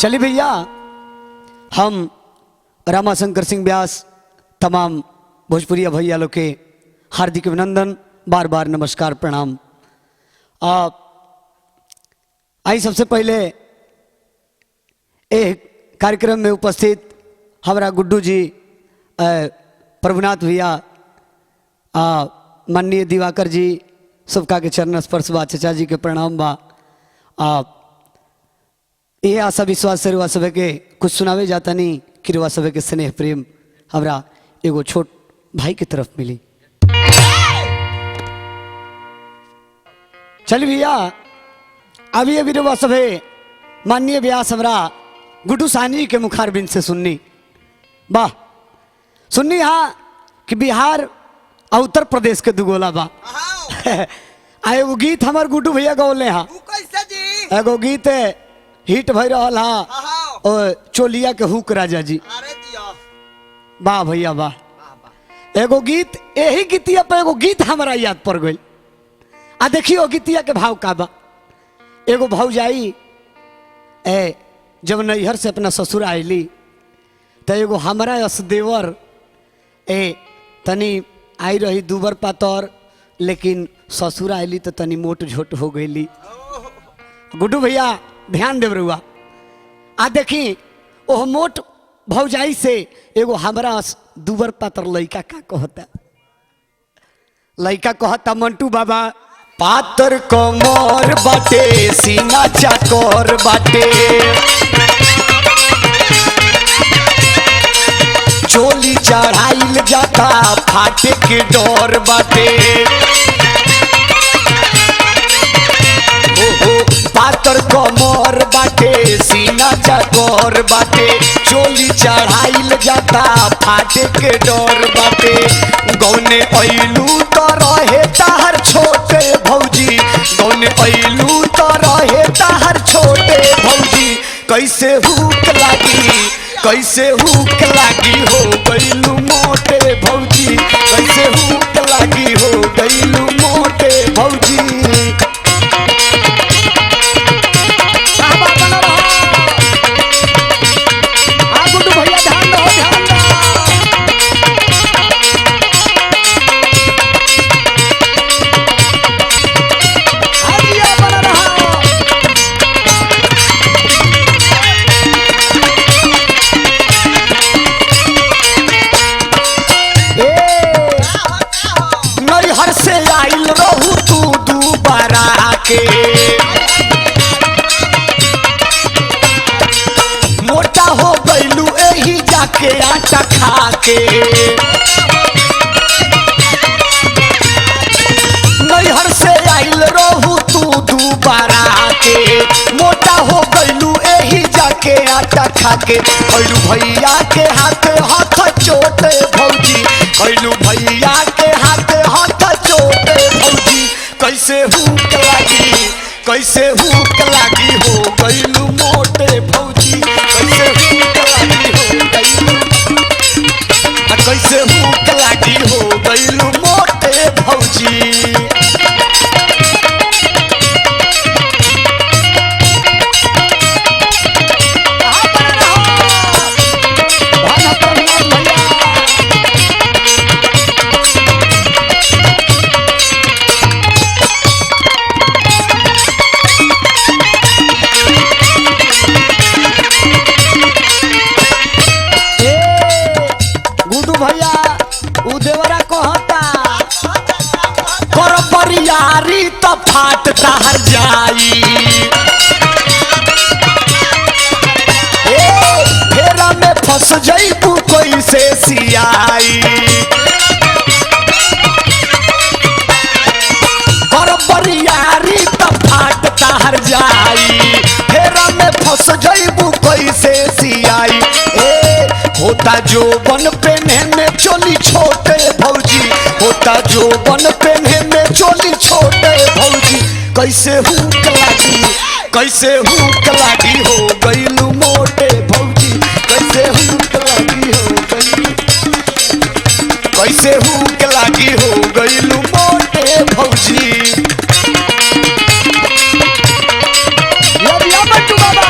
चलिए भैया, हम रामाशंकर सिंह व्यास तमाम भोजपुरिया भैया लोग के हार्दिक अभिनंदन, बार बार नमस्कार, प्रणाम। आई सबसे पहले एक कार्यक्रम में उपस्थित हमारा गुड्डू जी, प्रभुनाथ भैया, माननीय दिवाकर जी, सबका के चरण स्पर्श बा, चचा जी के प्रणाम बा। ये आशा विश्वास से रुआ सभे के कुछ सुनावे जाता नहीं कि रुआ सभे के स्नेह प्रेम हमरा एगो छोट भाई की तरफ मिली। चल भैया, अभी अभी रुआ सभे माननीय व्यास हमरा गुड्डू साहनी के मुखार बिन से सुननी वाह, सुननी हाँ कि बिहार और उत्तर प्रदेश के दुगोला बा। एगो गीत हमार गुड्डू भैया गौले हाँ, एगो गीत हिट भई रहा और चोलिया के हुक राजा जी। वाह भैया वाह, एगो गीत, यही गीतिया पर एगो गीत हमारा याद पड़ गई। आ देखियो गीतिया के भाव का बा। एगो भौजाई जब नैहर से अपना ससुर आयली तो एगो हमारा असदेवर तनी आई रही दूबर पातर, लेकिन ससुर आयली तो तनी मोट झोट हो गईली। गुड्डू भैया ध्यान देव रुआ। आ देखी ओह मोट भौजाई से एगो हमरा दूबर पातर लइका का कहता, लइका कहता मंटू बाबा, पातर कमर बाटे सीना चाकर बाटे, चोली चढ़ाइल जाता फाटे के डर बाटे। पातर कमर बाटे सीना चाकर बाटे, चोली चढ़ाइल जाता फाटे के डर बाटे। गौने ऐलू तो रहे ताहर छोटे भौजी, गौने ऐलू तो रहे ताहर छोटे भौजी। कैसे हुक लागी, कैसे हुक लागी हो गईलू मोटे भौजी, कैसे हुक लागी हो गईलू मोटे भौजी। मोटा हो गईलू एही जाके आटा खा के, नैहर से आइल रहू तू दोबारा के। मोटा हो गईलू एही जाके आटा खा के, खैलू भैया के हाथ हाथ चोटे भौजी, खैलू भैया के हाथ हाथ चोटे भौजी। कैसे हुक लागी, कैसे हुक लागी हो गईलू मोटे भौजी, कैसे हुक लागी हो गईलू, कैसे हुक लागी हो गईलू मोटे भौजी। भैया उदेवरा कहता कर बरियारी तो फाट ताहर जाई, फेरा में फंस जईबू कैसे सियाई। कर बरियारी तो फाट ताहर जाई, फेरा में फंस जईबू कैसे सियाई। होता जो बन पेन्हे में चोली छोटे भौजी, होता जो बन पेन्हे में चोली छोटे भौजी। कैसे हुक लागी, कैसे हुक लागी हो गईलू मोटे भौजी, कैसे हुक लागी हो गईलू, कैसे हुक लागी हो गईलू मोटे भौजी। मंटू बाबा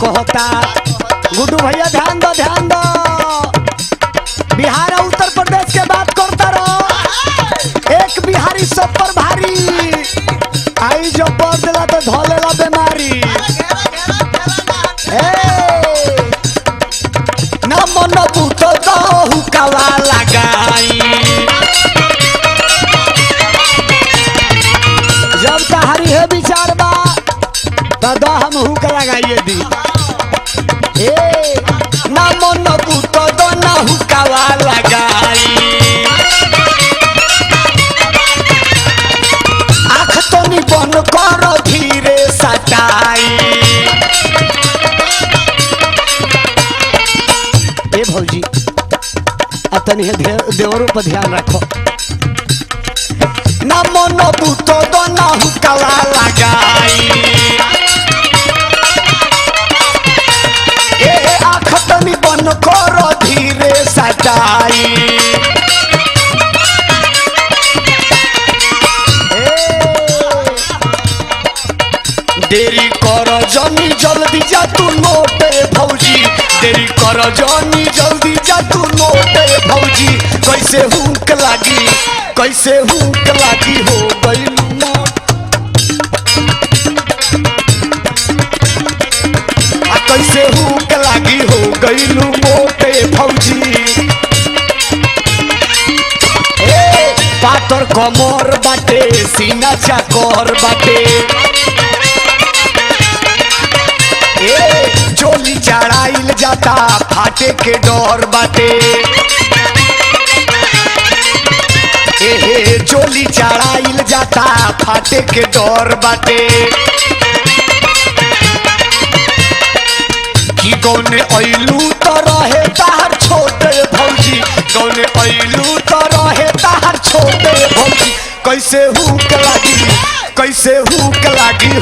कहता गुड्डू भैया ध्यान दो ध्यान दो। बिहार और उत्तर प्रदेश के बात करता रहो। एक बिहारी सब पर भारी आई जो पर दिला तो धोलेला बीमारी। ना मन बूत हुकावा लगाई जब तहारी है विचार बा तो हम हुक लगाइए दी। ना मन बूत दो ना हुकावा लगाई आँख तो नी बन करो धीरे सटाई। ए भौजी अतनी देवरों पर ध्यान रखो। ना मन बूत दो ना हुकावा लगाई आँख तो नी बन करो धीरे सटाई। देरी कर जनी जल्दी जा तू नोटे भौजी देरी कर जनी जल्दी जा तू नोटे भौजी। कैसे हुक लागी हो गइलू मोट कैसे हुक लागी हो गइलू मोटे भौजी। पातर कमर बाटे सीना चाकर बाटे चोली चढ़ाइल जाता फाटे के डर बाटे। चोली चढ़ाइल जाता फाटे के डर बाटे। कि गौने ऐलू तो रहे तार छोटे भौजी गौने ऐलू तो रहे तार छोटे भौजी। कैसे हुक लागी